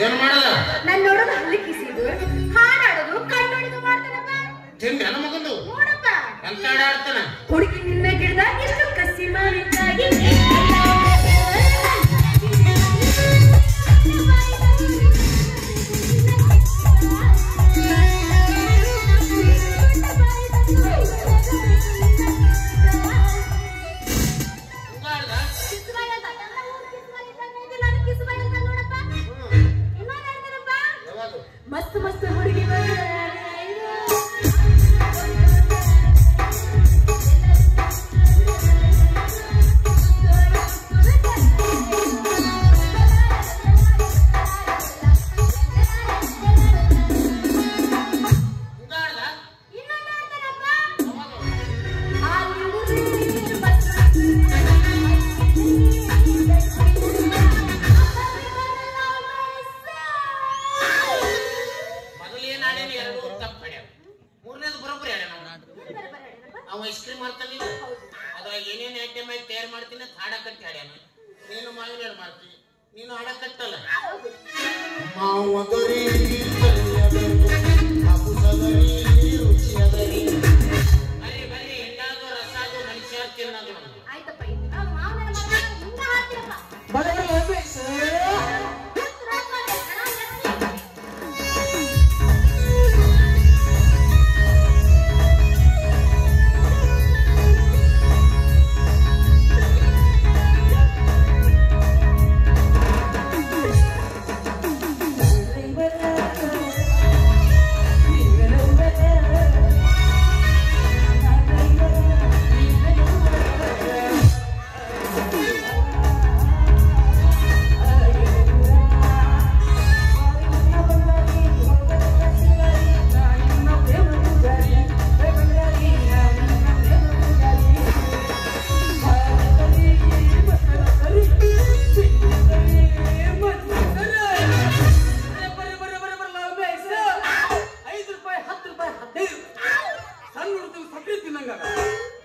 ಏನ್ ಮಾಡಲ್ಲ ನನ್ನ ನೋಡೋದು ಹಳ್ಳಿ ಕಿಸಿದು ಹಾಡಾಡೋದು ಕಣ್ಣೊಡಿದು ಮಾಡ್ತಾನಪ್ಪ. ತಿಂಡಿ ನನ್ನ ಮಗಂದು ನೋಡಪ್ಪ ಅಂತ ಆಡ್ತಾನ. ಹುಡುಗಿ ನಿನ್ನ ಗಿಡದಾಗ ಎಷ್ಟು ಕಸಿ ಮಾಡಿದ್ದಾಗಿ ಮಸ್ತ್ ಮಸ್ತ್ ಹುಡುಗಿ ಅವ ಐಸ್ ಕ್ರೀಮ್ ಮಾಡ್ತಾನೆ ಅದ್ರಾಗ ಏನೇನು ಐಟಮ್ ಆಗಿ ತಯಾರು ಮಾಡ್ತೀನಿ ಹಾಡಕಟ್ಟಿ ಹಾಡ್ಯಾನ. ನೀನು ಮಾವಿನ ಮಾಡ್ತೀನಿ, ನೀನು ಹಾಡಕಟ್ಟಲ್ಲ. ಬರ್ರಿ ಬರ್ರಿ ಹೆಂಡಾದು ರಸಾದು ಮನುಷ್ಯ ತಿನ್ನೋದು. ಆಯ್ತಪ್ಪ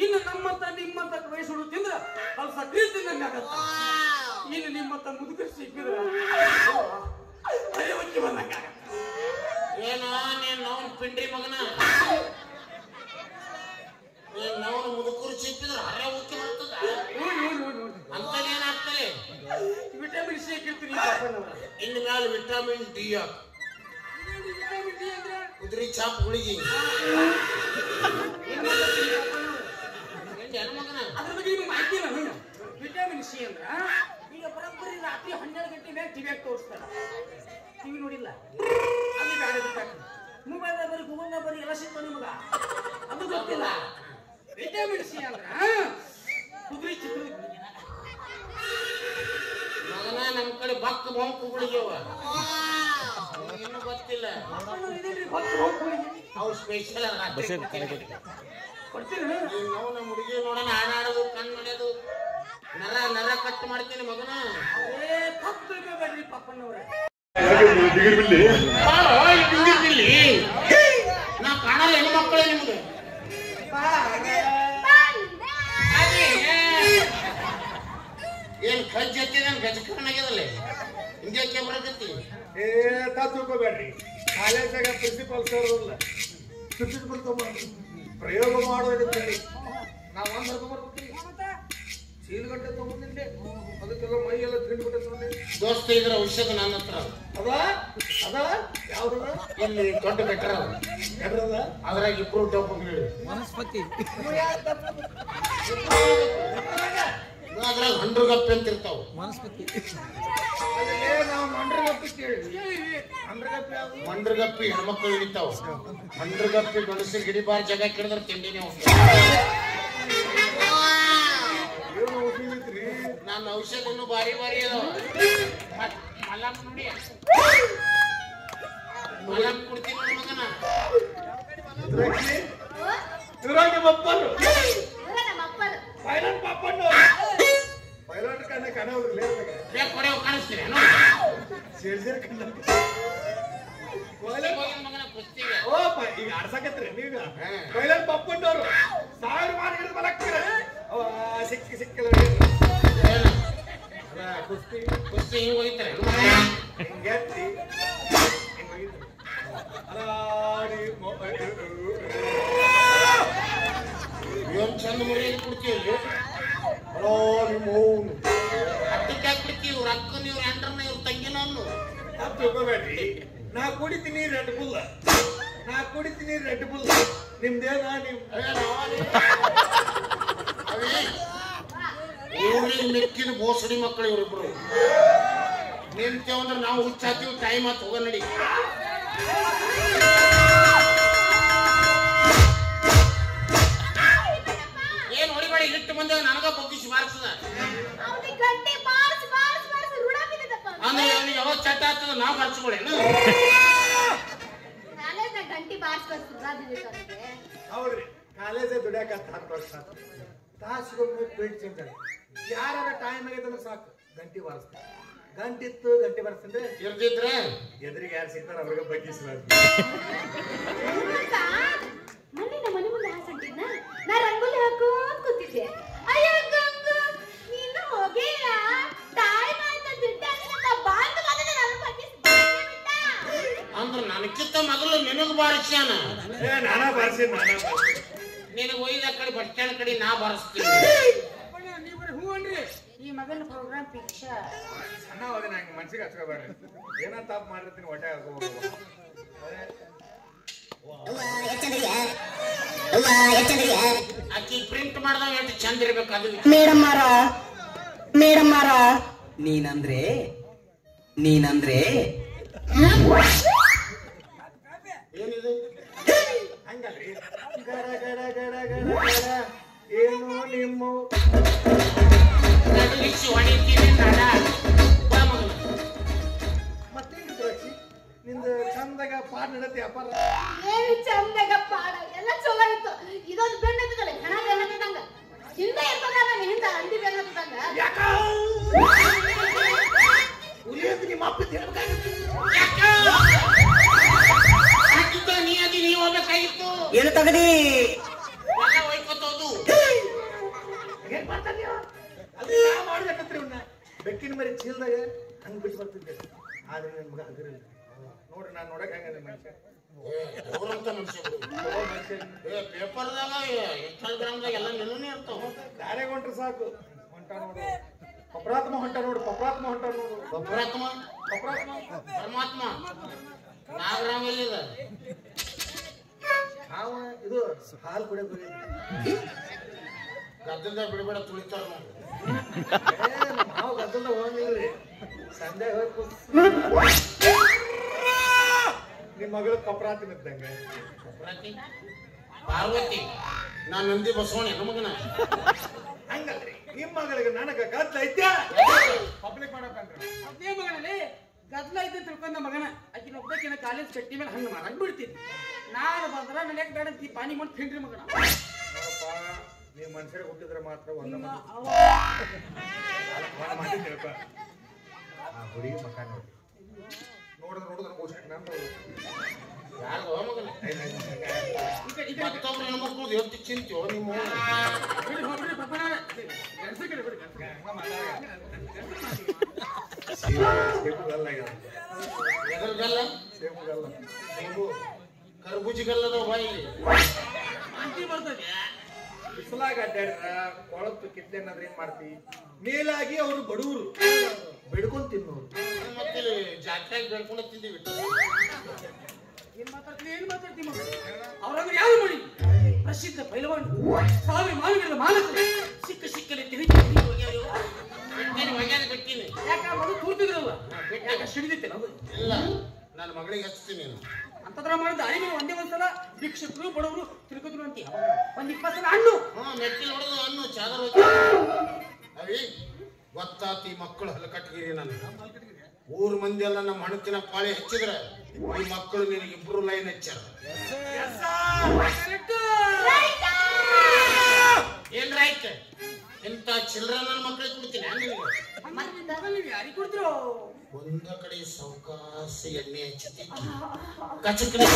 ಇನ್ನು ನಮ್ಮಂತ ನಿಮ್ಮಂತ ವಯಸ್ಸು ತಿಂದ್ರ ಅಲ್ಲಿ ಸಕ್ರಿ ತಿನ್ನಂಗಾಗತ್ತ. ಇನ್ನು ನಿಮ್ಮಂತ ಮುದುಕರು ಸಿಕ್ಕಿದ್ರ ಅಯ್ಯವಕ್ಕಿ ಬಂದಂಗಾಗತ್ತ. ಏನೋ ನೀನ್ ನೋನ್ ಪಿಂಡ್ರಿ ಮಗನ, ನೀನ್ ನೋನ್ ಮುದುಕರು ಸಿಕ್ಕಿದ್ರ ಅರೆ ಉಕ್ಕಿ ಬರ್ತದ ಅಂತ ಏನಾಗ್ತದೆ. ವಿಟಮಿನ್ ಸಿ ಹಾಕಿರ್ತೀನಿ. ಇನ್ನು ಮ್ಯಾಲ ವಿಟಮಿನ್ ಡಿ ಕುದುರೆ ಚಾಪ್ ಗುಳಿಗಿ ಮಗನ. ಅದ್ರ ಬಗ್ಗೆ ನಿಮ್ಗೆ ಮಾಹಿತಿ ಇಲ್ಲ. ವಿಟಮಿನ್ ಸಿ ಅಂದ್ರ ಈಗ ಬರೋಬ್ಬರಿ ರಾತ್ರಿ 12 ಗಂಟೆ ಮೇಲೆ ಟಿವಿಯಾಗ ತೋರಿಸ್ತಾರ. ಟಿವಿ ನೋಡಿಲ್ಲ ಅಲ್ಲಿ ಬ್ಯಾಡ ಮೊಬೈಲ್ ಬರೀ ಗೂಗಲ್ ಬರೀ ಎಲ್ಲ ಸಿಗ್ತಾವ ನಿಮಗ, ಅದು ಗೊತ್ತಿಲ್ಲ. ವಿಟಮಿನ್ ಸಿ ಅಂದ್ರ ಕುದುರೆ ಚಿತ್ರದ ಮಗನ. ನಮ್ ಕಡೆ ಬಕ್ ಬಂಕು ಗುಳಿಗೆವ ಇನ್ನು ಗೊತ್ತಿಲ್ಲ. ಅವು ಸ್ಪೆಷಲ್ ನಾವು ನಮ್ಮ ಹುಡುಗಿ ನೋಡೋಣ ಹಾಡಾಡೋದು ಕಣ್ಣು ನಡೆಯೋದು ನರ ನರ ಕಟ್ ಮಾಡ್ತೀನಿ ಮಗನ. ಬೇಡ್ರಿ ಪಪ್ಪನವ್ರೆ. ನಾ ಕಾಣಲ್ಲ ಹೆಣ್ಣು ಮಕ್ಕಳೇ ನಿಮ್ಗೆ. ಏನ್ ಕಜ್ಜಿ ಹತ್ತಿದ ಗಜಕರಣ ಆಗ್ಯದಲ್ಲ ಹಿಂಗ್ಯಾಕೆ ಬರಕತ್ತಿ? ತಿಳ್ಕೊಬೇಡ್ರಿ. ಕಾಲೇಜಾಗ ಪ್ರಿನ್ಸಿಪಾಲ್ ಸರ್ ಇಲ್ಲ ಪ್ರಯೋಗ ಮಾಡೋದಿರ್ತೇನೆ. ನಾವು ಒಂದು ಹರ್ಕೊಂಡ್ಬರ್ತೀವಿ, ಚೀಲಗಟ್ಟೆ ತಗೊಂಡಿದ್ದೆ, ಅದಕ್ಕೆಲ್ಲ ಮೈ ಎಲ್ಲ ತಿಂದ್ಬಿಟ್ಟೆ. ದೋಸ್ತ ಇದ್ರ ಔಷಧ ನನ್ನ ಹತ್ರ ಅದ ಅದ ಯಾವ್ದದ? ಇಲ್ಲಿ ದೊಡ್ಡ ಬೆಟ್ರ ಎದ್ರದ? ಅದ್ರಾಗ ಇಬ್ರು ಡಬ್ಬಗಳು ವನಸ್ಪತಿ ಅದ್ರಾಗ ಹಂಡ್ರಗಪ್ಪೆ ಅಂತ ಇರ್ತಾವ. ವನಸ್ಪತಿ ನಾವು ಮಂಡ್ರಗಪ್ಪಿ ಕೇಳಿ. ಮಂಡ್ರಗಪ್ಪಿ ಹೆಣ್ಮಕ್ಳು ಹಿಡಿತಾವ. ಮಂಡ್ರಗಪ್ಪಿ ಗಣಸರು ಹಿಡಿಬಾರ್ ಜಾಗ ಕೇಳಿದ್ರೆ ತಿಂಡಿನೇ ಹೋಗ್ತದೆ. ನನ್ನ ಔಷಧ ಇನ್ನೂ ಬಾರಿ ಬಾರಿ ಅದಾವ. ಮಲಮ್ ನೋಡಿ, ಮಲಮ್ ಕೊಡ್ತೀನಿ ನೋಡಿ ಮಗನ. ಇದ್ರಾಗೆ ಬಪ್ಪರು ನಮ್ಮ ಅಪ್ಪರು ಪೈಲಟ್ ಪಾಪಣ್ಣ ಪೈಲಟ್ ಕಣ್ಣ ಕಣ ಹೋಗ್ಲಿ ಬೇಕು ಕೊಡೋ ಕಾಣಿಸ್ತೀರಿ ಸೇರ್ಸೇರ್ ಕಣ್ಣ ಮಗನ ಕುಸ್ತಿಗೆ. ಓ ಈಗ ಆಡ್ಸಕತ್ರಿ ನೀಗ ಪೈಲಟ್ ಪಾಪಣ್ಣವ್ರು 1000 ಮಾಡಿ ಹಿಡಿದು ಬಲಕ್ಕಿರ ಸಿಕ್ಕಲ್ಲ ಕುಸ್ತಿ ಕುಸ್ತಿ ಹಿಂಗ್ ಹೋಗಿತಾರೆ ಹಿಂಗೆತ್ತಿ ಏನ್ ಚಂದ ಮುರಿಯಲ್ಲಿ ಕುಡ್ತೀವಿ ಹತ್ತಕ್ಕೆ ಹಾಕ್ಬಿಡ್ತೀವಿ ಇವ್ರ ಅಕ್ಕನ ಇವ್ರ ಎಂಟ್ರನ್ನ ಇವ್ರ ತಂಗಿನ ಅನ್ನು ತಿಳ್ಕೊಬೇಡ್ರಿ. ನಾ ಕುಡಿತೀನಿ ರೆಡ್ ಬುಲ್ ನಿಮ್ದೇನ ಊರಿಗೆ ಮೆಕ್ಕಿನ ಬೋಸಡಿ ಮಕ್ಕಳು ಇವ್ರಿಬ್ರು ನಿಂತೇವ್ ಅಂದ್ರೆ ನಾವು ಹುಚ್ಚಾತೀವಿ ಟೈಮ್ ಆತ್ ಹೋಗ ನಡಿ ಏನ್ ಹೊಡಿಬೇಡಿ ಇಟ್ಟು ಬಂದ ನನಗ ಬಗ್ಗಿಸಿ ಬಾರಿಸದ ಅಂದ್ರೆ ಅವ್ನಿಗೆ ಯಾವಾಗ ಚಟ್ಟ ಆಗ್ತದ ನಾವು ಬಾರಿಸ್ಕೊಳ್ಳೇನು ಹೌದ್ರಿ ಕಾಲೇಜ್ ದುಡಿಯಾಕ 10 ವರ್ಷ ತಾಸಿಗೊಮ್ಮೆ ಪೇಟ್ ಚೇಂಜ್ ಯಾರ ಟೈಮ್ ಆಗೈತಂದ್ರೆ ಸಾಕು ಗಂಟಿ ಬಾರಿಸ್ತಾರೆ ಗಂಟಿತ್ತು ಗಂಟಿ ಬಾರಿಸ್ತಂದ್ರೆ ಇರ್ದಿದ್ರೆ ಎದುರಿಗೆ ಯಾರು ಸಿಗ್ತಾರ ಅವ್ರಿಗೆ ಬಗ್ಗಿಸ್ಬಾರ್ದು ಮನೆ ಮುಂದೆ ಹಾಸಂಟಿದ್ನ ನಾ ರಂಗೋಲಿ ಹಾಕೋದ್ ಕೂತಿದ್ದೆ ಅಯ್ಯೋ ಗಂಗು ನೀನು ಹೋಗಿಲ್ಲ ಟೈಮ್ ಆಯ್ತು ದುಡ್ಡು ಬಾಂಧ ಬಂದ್ರೆ ನಾನು ಅಂದ್ರೆ ನನಕ್ಕಿಂತ ಮೊದಲು ನಿನಗ್ ಬಾರಿಸ್ಯಾನ ನಾನಾ ಬಾರಿಸಿ ನಿನಗೆ ಒಯ್ದ ಕಡೆ ಬಸ್ ಸ್ಟ್ಯಾಂಡ್ ಕಡೆ ನಾ ಬಾರಿಸ್ತೀನಿ ನೀವ್ರಿ ಹೂ ಅನ್ರಿ ಈ ಮಗನ ಪ್ರೋಗ್ರಾಮ್ ಫಿಕ್ಸ್ ಸಣ್ಣ ಹೋದ ನಂಗೆ ಮನ್ಸಿಗೆ ಹಚ್ಕೋಬೇಡ್ರಿ ಏನೋ ತಪ್ಪು ಮಾಡಿರ್ತೀನಿ ಹೊಟ್ಟೆ ಆಕಿ ಪ್ರಿಂಟ್ ಮಾಡ್ದಾಗ ಎಷ್ಟು ಚಂದ ಇರ್ಬೇಕು ಅದು ಮೇಡಮ್ ಮಾರ ನೀನಂದ್ರೆ ಏನಿದು ಹಂಗಲ್ರಿ ಗಡ ಗಡ ಗಡ ಗಡ ಗಡ ಏನು ನಿಮ್ಮ ನಡುಗಿಸಿ ಹೊಡಿತೀವಿ ನಡ ಮತ್ತೇನು ದ್ರಾಕ್ಷಿ ನಿಂದ ಚಂದಾಗ ಪಾಡ್ ನಡತಿ ವ್ಯಾಪಾರ ಏನು ಚಂದಾಗ ಪಾಡ ಎಲ್ಲ ಚಲೋ ಇತ್ತು ಇದೊಂದು ಬೆಣ್ಣ ಇತ್ತಲ್ಲ ಹಣ ಬೆನ್ನತ್ತಂಗ ಹಿಂದೆ ಇರ್ತದ ನಾನು ಹಿಂದೆ ಅಂಡಿ ಬೆನ್ನತ್ತಂಗ ಯಾಕ ಉಲಿಯಂತ ನಿಮ್ಮ ಅಪ್ಪ ಹೇಳ್ಬೇಕಾಗಿತ್ತು ನೀ ಅದಿ ನೀ ಹೋಗ್ಬೇಕಾಗಿತ್ತು ಏನು ತಗದಿ ಎಲ್ಲ ಹೋಯ್ಕೋತೋದು ಏನ್ ಮಾಡ್ತಾನೆ ನೀವು ಅದು ನಾ ಮಾಡ್ಬೇಕಂತ್ರಿ ಇವನ್ನ ಬೆಕ್ಕಿನ ಮರಿ ಚೀಲ್ದಾಗ ಹಂಗ್ ಬಿಟ್ಟು ಬರ್ತಿದ್ದೆ ಆದ್ರೆ ನನ್ನ ಮಗ ಹಗರಿಲ್ಲ ನೋಡ್ರಿ ನಾನು ನೋಡಕ್ ಹಂಗದ ಮನುಷ್ಯ ಅವ್ರಂತ ಮನುಷ್ಯರು ಪೇಪರ್ದಾಗ ಇನ್ಸ್ಟಾಗ್ರಾಮ್ದಾಗ ಎಲ್ಲ ನಿಲ್ಲನೇ ಇರ್ತಾವ ದಾರೆ ಹೊಂಟ್ರೆ ಸಾಕು ಹೊಂಟ ನೋಡು ಪಪ್ರಾತ್ಮ ಹೊಂಟ ನೋಡು ಪರಮಾತ್ಮ ಪರಮಾತ್ಮ ನಾಗರಾಮ ಎಲ್ಲಿದ ನಾವು ಇದು ಹಾಲು ಕುಡಿಯೋದು ಹೋಗಿದ್ವಿ ಗದ್ದಲ್ದಾಗ ಬಿಡಬೇಡ ತುಳಿತಾರ ನಾವು ಗದ್ದಲ್ದಾಗ ಹೋಗಿಲ್ರಿ ಸಂಜೆ ಹೋಗ್ತು ನಿಮ್ಮ ಮಗಳು ಕಪ್ರಾತಿ ಇದ್ದಂಗೆ ಪಾರ್ವತಿ ನಾನ್ ನಂದಿ ಬಸವಣ್ಣ ನಮಗನ ಹಂಗಲ್ರಿ ನಿಮ್ಮ ಮಗಳಿಗೆ ನನಗ ಗದ್ಲ ಐತೆ ಪಬ್ಲಿಕ್ ಮಾಡಬೇಕಂದ್ರೆ ಅದೇ ಮಗನಲ್ಲಿ ಗದ್ಲ ಐತೆ ತಿಳ್ಕೊಂಡ ಮಗನ ಆಕಿನ ಒಬ್ಬಕಿನ ಕಾಲೇಜ್ ಕಟ್ಟಿ ಮೇಲೆ ಹಣ್ಣು ಮಾರಾಕ್ ಬಿಡ್ತೀನಿ ನಾನು ಬಂದ್ರ ನನಗೆ ಬೇಡ ಅಂತ ಪಾನಿ ಮಾಡಿ ತಿಂಡ್ರಿ ಮಗನ ನೋಡಪ್ಪ ನೀವು ಮನುಷ್ಯರಿಗೆ ಹುಟ್ಟಿದ್ರೆ ಮಾತ್ರ ಒಂದ ಮಾತಿ ತಿಳ್ಕ ಆ ಹುಡುಗಿ ಮಕ್ಕ ನೋಡಿ ನೋಡಿದ್ರೆ ಗೋಷ್ಠಿ ನಂದು ಯಾರು ಮಗನ ಮತ್ತೊಬ್ರು ಹೆಣ್ಮಕ್ಳು ಎಷ್ಟು ಚಿಂತ್ಯೋ ನಿಮ್ಮ ಬಿಡಿ ಹೋಗ್ರಿ ಪಪ್ಪನ ಗಂಡಸ ಕಡೆ ಬಿಡಿ ಸೇಬುಗಲ್ಲ ಎದುರುಗಲ್ಲ ಸೇಬುಗಲ್ಲ ಸೇಬು ಕರ್ಬೂಜಿಗಲ್ಲದ ಬಾಯಿ ಅಂತಿ ಬರ್ತದೆ ಬಿಸಿಲಾಗ ಅಡ್ಡಾಡ್ರ ಕೊಳತು ಕಿತ್ಲೆನಾದ್ರೆ ಏನ್ ಮಾಡ್ತಿ ಮೇಲಾಗಿ ಅವರು ಬಡವರು ಬೆಡ್ಕೊಂಡ್ ತಿನ್ನೋರು ಮತ್ತೆ ಜಾತ್ರೆಗೆ ಬೆಳ್ಕೊಂಡು ತಿಂದೀವಿ ಏನ್ ಮಾತಾಡ್ತಿ ಮಗ ಅವ್ರಂದ್ರೆ ಯಾರು ಮಾಡಿ ಪ್ರಸಿದ್ಧ ಪೈಲವಾನ್ ಸಾವಿರ ಮಾವಿಗಳ ಮಾಲಕ ಸಿಕ್ಕಲ್ಲಿ ಬಿಡ್ತೀನಿ ಯಾಕ ಮಗು ತೂರ್ತಿದ್ರಲ್ಲ ಯಾಕ ಸಿಡಿದಿತ್ತೇನ ಅದು ಇಲ್ಲ ನನ್ನ ಮಗಳಿಗೆ ಹಚ್ತೀನಿ ಅಂತದ್ರ ಮಾಡಿದ ಅರಿವಿ ಒಂದೇ ಒಂದ್ಸಲ ಭಿಕ್ಷಕರು ಬಡವರು ತಿರುಗಿದ್ರು ಅಂತೀಯ ಒಂದ್ 20 ಸಲ ಹಣ್ಣು ಮೆಟ್ಟಿಲ್ ಹೊಡೆದು ಹಣ್ಣು ಚಾದರ್ ಅವಿ ಗೊತ್ತಾತಿ ಮಕ್ಕಳು ಹಲಕಟ್ಗಿರಿ ನಾನು ಊರ್ ಮಂದಿ ಎಲ್ಲ ನಮ್ಮ ಹಣತಿನ ಪಾಳಿ ಹಚ್ಚಿದ್ರ ಈ ಮಕ್ಕಳು ನಿನಗೆ ಇಬ್ರು ಲೈನ್ ಹಚ್ಚಾರ ಏನ್ ರೈಟ್ ಇಂತ ಚಿಲ್ಡ್ರ ನನ್ನ ಮಕ್ಕಳಿಗೆ ಕೊಡ್ತೀನಿ ಯಾರಿಗೆ ಕೊಡ್ತಿರೋ ಒಂದ ಕಡೆ ಸಾವಕಾಶ ಎಣ್ಣೆ ಹಚ್ಚಿ ಕಚಕನೆ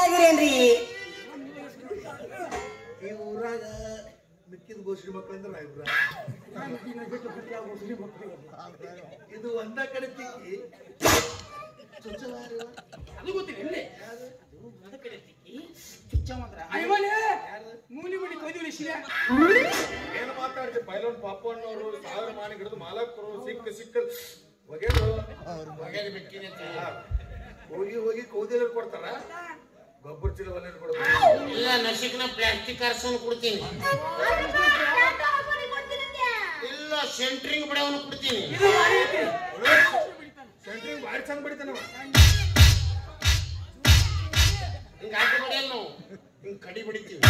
ಆಗಿರೇನ್ರಿ ಈ ಊರಾಗ ಮಿಕ್ಕಿದ ಗೋಷ್ಠಿ ಮಕ್ಕಳು ಅಂದ್ರೆ ಇಬ್ರ ಇದು ಒಂದ ಕಡೆ ತಿಕ್ಕಿ ಅದು ಗೊತ್ತಿಲ್ಲ ಎಲ್ಲಿ ಒಂದ ಕಡೆ ತಿಕ್ಕಿ ಚುಚ್ಚವಂದ್ರ ಅಯ್ಯಮಲೆ ಮೂಲಿ ಬಿಡಿ ಕೊಯ್ದು ಶಿಲೆ ಏನು ಮಾತಾಡ್ತೀವಿ ಪೈಲೋನ್ ಪಾಪಣ್ಣವರು ಸಾವಿರ ಮಾನಿ ಹಿಡಿದು ಮಾಲಕರು ಸಿಕ್ಕ ಒಗೆದು ಹೊಗೆದು ಬೆಕ್ಕಿನ ಹೋಗಿ ಕೌದಿಲ್ಲ ಕೊಡ್ತಾರ ಗೊಬ್ಬರ ಚೀಲ ಒಲೆ ಕೊಡ್ತಾರೆ ಇಲ್ಲ ನಶಿಕ್ನ ಪ್ಲಾಸ್ಟಿಕ್ ಅರ್ಸನ್ ಕೊಡ್ತೀನಿ ಇಲ್ಲ ಸೆಂಟ್ರಿಂಗ್ ಬಿಡವನು ಕೊಡ್ತೀನಿ ಸೆಂಟ್ರಿಂಗ್ ಭಾರಿ ಚಂದ ಬಿಡ್ತಾನವ ಹಿಂಗ ಹಾಕಿ ಬಡಿಯಲ್ಲ ನಾವು ಹಿಂಗ್ ಕಡಿ ಬಡಿತೀವಿ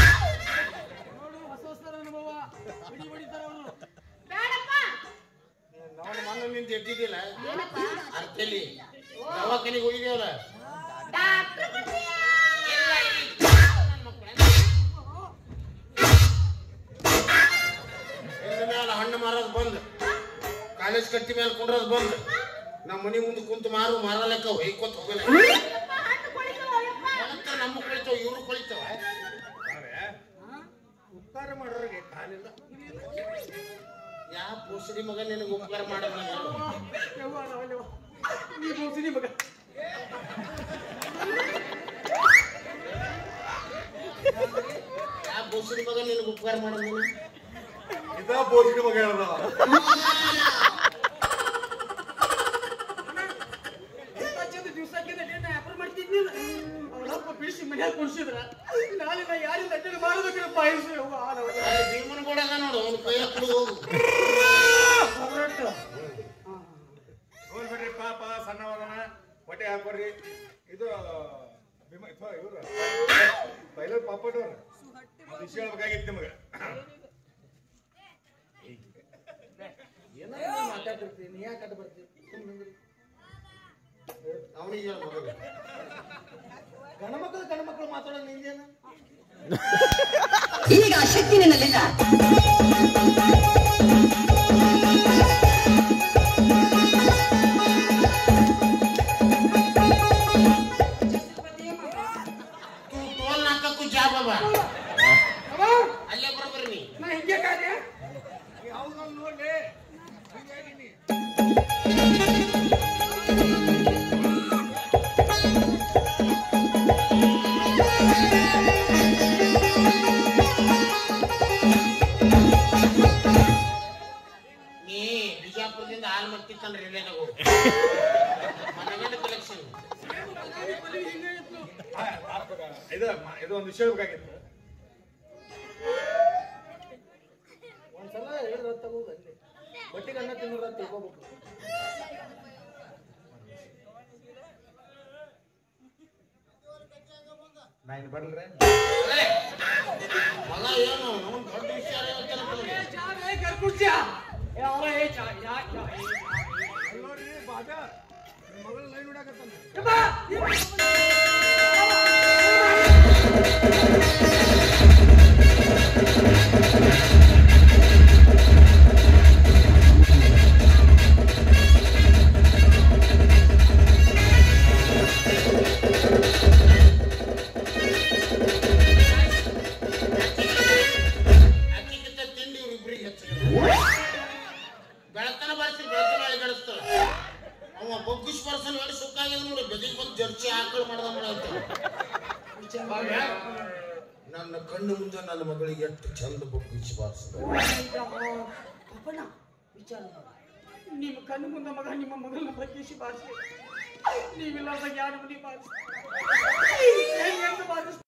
ನೋಡು ಹೊಸ ಹೊಸ ಅನುಭವ ಬಿಡಿ ಬಡಿತಾರ ಅವರು ನಾವು ಮನ ನಿಂತ ಎದ್ದಿದ್ದಿಲ್ಲ ಅರ್ಥಲಿ ದವಾಖಾನಿಗೆ ಹೋಗಿದೇವಲ್ಲ ಮೇಲೆ ಹಣ್ಣು ಮಾರೋದು ಬಂದ್ ಕಾಲೇಜ್ ಕಟ್ಟಿ ಮೇಲೆ ಕುಂಡ್ರದ್ ಬಂದ್ ನಮ್ಮ ಮನೆ ಮುಂದೆ ಕುಂತು ಮಾರಲೆಕ್ಕ ಹೊಯ್ಕೊತ ಹೋಗಲ್ಲ ನಮ್ಮ ಕೊಳಿತಾವ ಇವ್ರು ಕೊಳಿತಾವ ಉಪಕಾರ ಮಾಡೋರಿಗೆ ಕಾಲಿಲ್ಲ ಯಾ ಪೋಸಡಿ ಮಗ ನಿನಗೆ ಉಪಕಾರ ಮಾಡೋದು ನೀ ಬೋಸಿನಿ ಮಗ ಯಾ ಪೋಸಡಿ ಮಗ ನಿನಗೆ ಉಪಕಾರ ಮಾಡೋದು ಇದ ಬೋಸಿನ ಮಗ ಹೇಳ್ದವ ದಿವಸಕ್ಕೆ ವ್ಯಾಪಾರ ಮಾಡ್ತಿದ್ನಿಲ್ಲ ಅವರಪ್ಪ ಬಿಡಿಸಿ ಮನ್ಯಾಗ ಕುಡಿಸಿದ್ರ ನಾಳೆ ನಾ ಯಾರಿಂದ ಅಡ್ಡ ಮಾಡೋದಕ್ಕೆ ಪಾಯಿಸಿ ಭೀಮನ್ ಕೂಡ ಅದ ನೋಡು ಅವ್ನ ಕೈಯ ಕುಡಿದು ಹೋಗು ನೋಡ್ಬೇಡ್ರಿ ಪಾಪ ಸಣ್ಣವದನ ಹೊಟ್ಟೆ ಹಾಕೋರಿ ಇದು ಇವ್ರು ಪೈಲೋನ್ ಪಾಪಣ್ಣವ್ರು ವಿಷಯ ಹೇಳ್ಬೇಕಾಗಿತ್ತು ನಿಮಗೆ ಏನಾದ್ರು ಮಾತಾಡ್ತಿರ್ತೀನಿ ನೀ ಯಾಕೆ ಅಡ್ಡ ಬರ್ತೀವಿ ಅವನಿಗೆ ಹೇಳ ಮಗ ಗಣಮಕ್ಕಳು ಮಾತಾಡೋದು ನಿಂದೇನ ಈಗ ಶಕ್ತಿ ನಿನ್ನಲ್ಲಿಲ್ಲ. ಟೋಲ್ ನಾಲ್ಕಕ್ಕೂ ಜಾಬ್ ಅವ ಅಲ್ಲೇ ಬರೋಬರಿ ನೀ ನಾ ಹಿಂಗೆ ಕಾರ್ಯ ಯಾವ್ದು ನೋಡ್ಲಿ ನೀ ಬಿಜಾಪುರದಿಂದ ಆಲ್ಮಟ್ಟಿ ತನ್ನ ರಿಲೇದಾಗ ಹೋಗಿ ಮನೆಗಂಡ ಕಲೆಕ್ಷನ್ ಇದು ಒಂದು ವಿಷಯ ಬೇಕಾಗಿತ್ತು ಒಂದ್ಸಲ ಹೇಳಿದ್ರ ತಗೋದು ಅಲ್ಲಿ ಒಟ್ಟಿಗೆ ಅನ್ನ ತಿನ್ನೋದ ತಗೋಬೇಕು ನಾ ಇನ್ನು ಬರ್ಲ್ರೆ ಮಗ ಏನು ಅವ್ನು ದೊಡ್ಡ ವಿಚಾರ ಹೇಳ್ತಾನೆ ಕರ್ಕುಡ್ಸ್ಯಾ ನೋಡಿ ಬಾಜಾ ಮಗಳ ಲೈನ್ ನೋಡಕತ್ತಾನ ಅಕ್ಕಿಗಿಂತ ತಿಂಡಿ ಇವ್ರಿಬ್ರಿಗೆ ಹೆಚ್ಚಿಗೆ ಬೆಳತನ ಬರ್ತೀನಿ ಬೆಳತನ ಅಳಿಗಡಿಸ್ತಾಳ ಅವ ಬೊಗ್ಗಿಸ್ ಬರ್ಸನ್ ಹೇಳಿ ಸುಕ್ಕಾಗ್ಯದ ನೋಡಿ ಬೆದಿಗೆ ಬಂದು ಜರ್ಚಿ ಆಕಳು ಮಾಡ್ದ ಮಾಡತ್ತ ನನ್ನ ಕಣ್ಣು ಮುಂದೆ ನನ್ನ ಮಗಳಿಗೆ ಎಷ್ಟು ಚಂದ ಬೊಗ್ಗಿಸಿ ಬಾರಿಸಿದ ಅಪ್ಪಣ್ಣ ವಿಚಾರ ನಿಮ್ಮ ಕಣ್ಣು ಮುಂದೆ ಮಗ ನಿಮ್ಮ ಮಗಳನ್ನ ಬಗ್ಗಿಸಿ ಬಾರಿಸಿ ನೀವಿಲ್ಲಾರ್ದಾಗ ಯಾರು ಮನೆ ಬಾರಿಸಿ